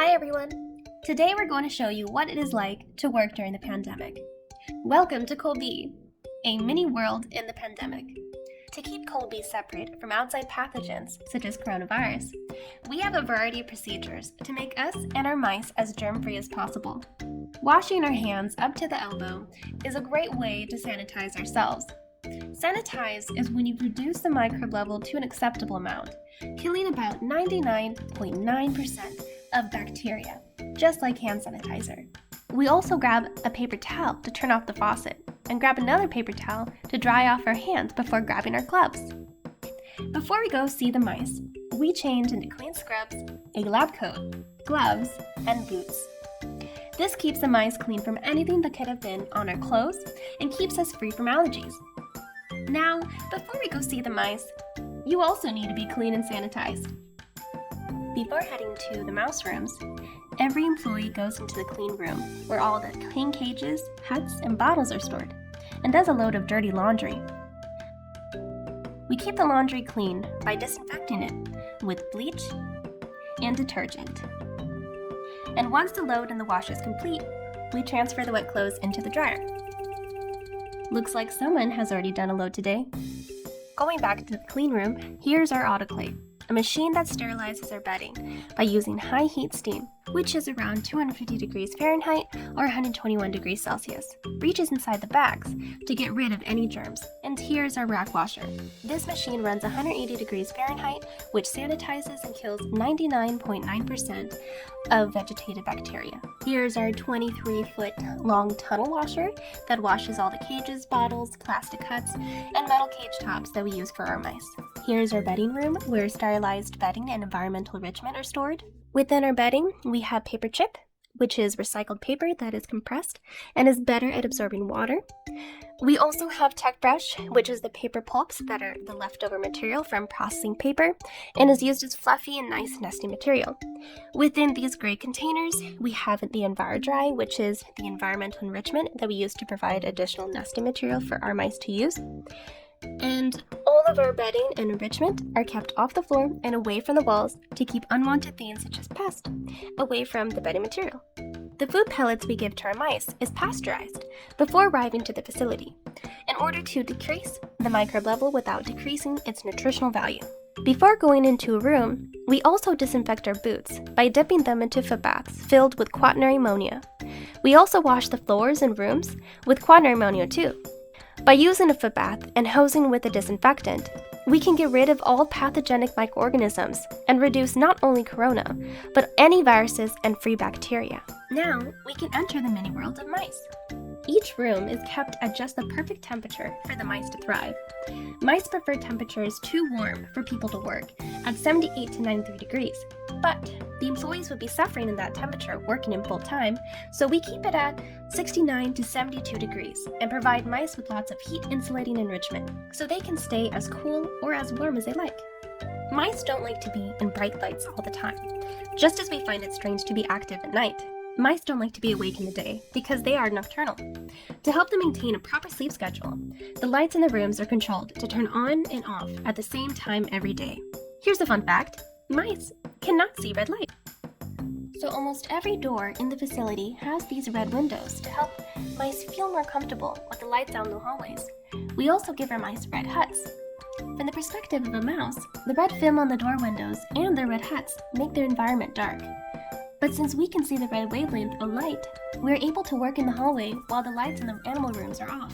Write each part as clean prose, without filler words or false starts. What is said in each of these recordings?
Hi everyone! Today we're going to show you what it is like to work during the pandemic. Welcome to Cold Bee, a mini world in the pandemic. To keep cold bees separate from outside pathogens, such as coronavirus, we have a variety of procedures to make us and our mice as germ-free as possible. Washing our hands up to the elbow is a great way to sanitize ourselves. Sanitize is when you reduce the microbe level to an acceptable amount, killing about 99.9% of bacteria, just like hand sanitizer. We also grab a paper towel to turn off the faucet, and grab another paper towel to dry off our hands before grabbing our gloves. Before we go see the mice, we change into clean scrubs, a lab coat, gloves, and boots. This keeps the mice clean from anything that could have been on our clothes and keeps us free from allergies. Now, before we go see the mice, you also need to be clean and sanitized. Before heading to the mouse rooms, every employee goes into the clean room where all the clean cages, huts, and bottles are stored, and does a load of dirty laundry. We keep the laundry clean by disinfecting it with bleach and detergent. And once the load in the wash is complete, we transfer the wet clothes into the dryer. Looks like someone has already done a load today. Going back to the clean room, here's our Autoclave, a machine that sterilizes our bedding by using high heat steam, which is around 250 degrees Fahrenheit or 121 degrees Celsius. Reaches inside the bags to get rid of any germs. And here's our rack washer. This machine runs 180 degrees Fahrenheit, which sanitizes and kills 99.9% of vegetative bacteria. Here's our 23-foot long tunnel washer that washes all the cages, bottles, plastic huts, and metal cage tops that we use for our mice. Here's our bedding room, where sterilized bedding and environmental enrichment are stored. Within our bedding, we have paper chip, which is recycled paper that is compressed and is better at absorbing water. We also have tech brush, which is the paper pulps that are the leftover material from processing paper and is used as fluffy and nice nesting material. Within these gray containers, we have the EnviroDry, which is the environmental enrichment that we use to provide additional nesting material for our mice to use. And all of our bedding and enrichment are kept off the floor and away from the walls to keep unwanted things such as pests away from the bedding material. The food pellets we give to our mice is pasteurized before arriving to the facility in order to decrease the microbe level without decreasing its nutritional value. Before going into a room, we also disinfect our boots by dipping them into foot baths filled with quaternary ammonia. We also wash the floors and rooms with quaternary ammonia too. By using a foot bath and hosing with a disinfectant, we can get rid of all pathogenic microorganisms and reduce not only corona, but any viruses and free bacteria. Now, we can enter the mini world of mice. Each room is kept at just the perfect temperature for the mice to thrive. Mice prefer temperatures too warm for people to work at 78 to 93 degrees, but the employees would be suffering in that temperature working in full time, so we keep it at 69 to 72 degrees and provide mice with lots of heat insulating enrichment so they can stay as cool or as warm as they like. Mice don't like to be in bright lights all the time, just as we find it strange to be active at night. Mice don't like to be awake in the day because they are nocturnal. To help them maintain a proper sleep schedule, the lights in the rooms are controlled to turn on and off at the same time every day. Here's a fun fact: mice cannot see red light. So almost every door in the facility has these red windows to help mice feel more comfortable with the lights out in the hallways. We also give our mice red huts. From the perspective of a mouse, the red film on the door windows and their red huts make their environment dark. But since we can see the red wavelength of light, we're able to work in the hallway while the lights in the animal rooms are off.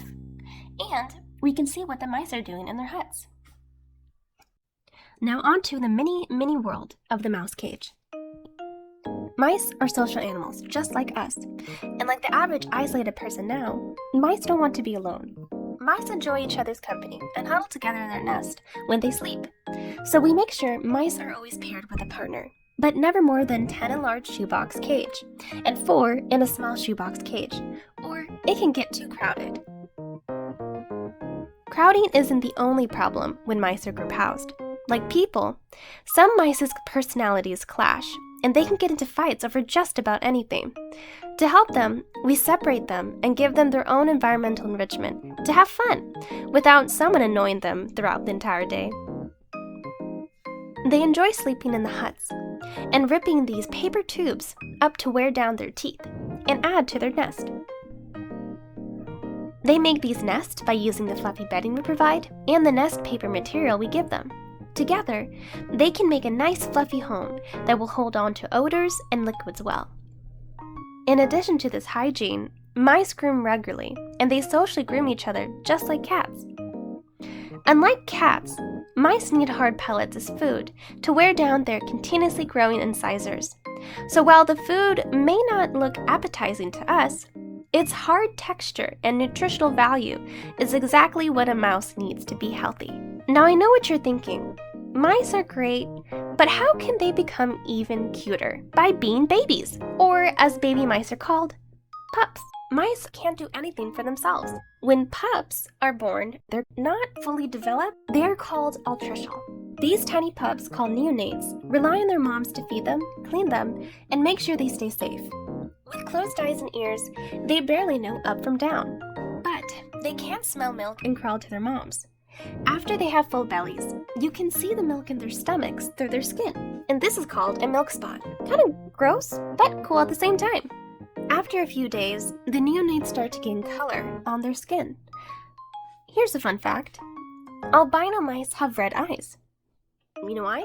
And we can see what the mice are doing in their huts. Now on to the mini world of the mouse cage. Mice are social animals, just like us. And like the average isolated person now, mice don't want to be alone. Mice enjoy each other's company and huddle together in their nest when they sleep. So we make sure mice are always paired with a partner, but never more than 10 in a large shoebox cage, and 4 in a small shoebox cage, or it can get too crowded. Crowding isn't the only problem when mice are group housed. Like people, some mice's personalities clash, and they can get into fights over just about anything. To help them, we separate them and give them their own environmental enrichment to have fun, without someone annoying them throughout the entire day. They enjoy sleeping in the huts, and ripping these paper tubes up to wear down their teeth and add to their nest. They make these nests by using the fluffy bedding we provide and the nest paper material we give them. Together, they can make a nice fluffy home that will hold on to odors and liquids well. In addition to this hygiene, mice groom regularly, and they socially groom each other just like cats. Unlike cats, mice need hard pellets as food to wear down their continuously growing incisors. So while the food may not look appetizing to us, its hard texture and nutritional value is exactly what a mouse needs to be healthy. Now I know what you're thinking. Mice are great, but how can they become even cuter? By being babies, or as baby mice are called, pups. Mice can't do anything for themselves. When pups are born, they're not fully developed. They are called altricial. These tiny pups, called neonates, rely on their moms to feed them, clean them, and make sure they stay safe. With closed eyes and ears, they barely know up from down. But they can smell milk and crawl to their moms. After they have full bellies, you can see the milk in their stomachs through their skin. And this is called a milk spot. Kind of gross, but cool at the same time. After a few days, the neonates start to gain color on their skin. Here's a fun fact. Albino mice have red eyes. You know why?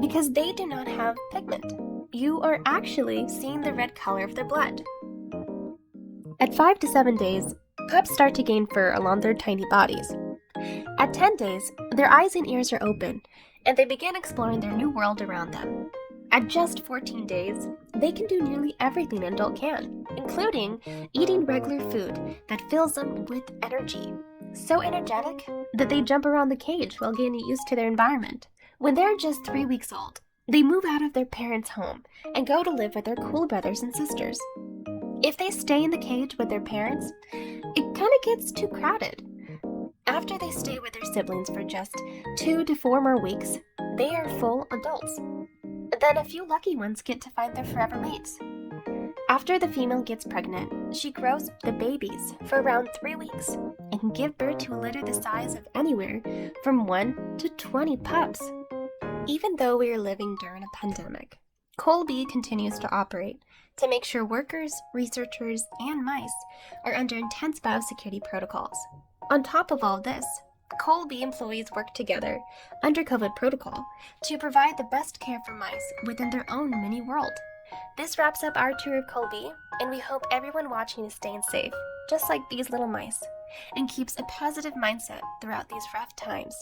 Because they do not have pigment. You are actually seeing the red color of their blood. At 5 to 7 days, pups start to gain fur along their tiny bodies. At 10 days, their eyes and ears are open, and they begin exploring their new world around them. At just 14 days, they can do nearly everything an adult can, including eating regular food that fills them with energy. So energetic that they jump around the cage while getting used to their environment. When they're just 3 weeks old, they move out of their parents' home and go to live with their cool brothers and sisters. If they stay in the cage with their parents, it kind of gets too crowded. After they stay with their siblings for just 2 to 4 more weeks, they are full adults. Then a few lucky ones get to find their forever mates. After the female gets pregnant, she grows the babies for around 3 weeks and can give birth to a litter the size of anywhere from 1 to 20 pups. Even though we are living during a pandemic, Colby continues to operate to make sure workers, researchers, and mice are under intense biosecurity protocols. On top of all this, Colby employees work together under COVID protocol to provide the best care for mice within their own mini world. This wraps up our tour of Colby, and we hope everyone watching is staying safe, just like these little mice, and keeps a positive mindset throughout these rough times.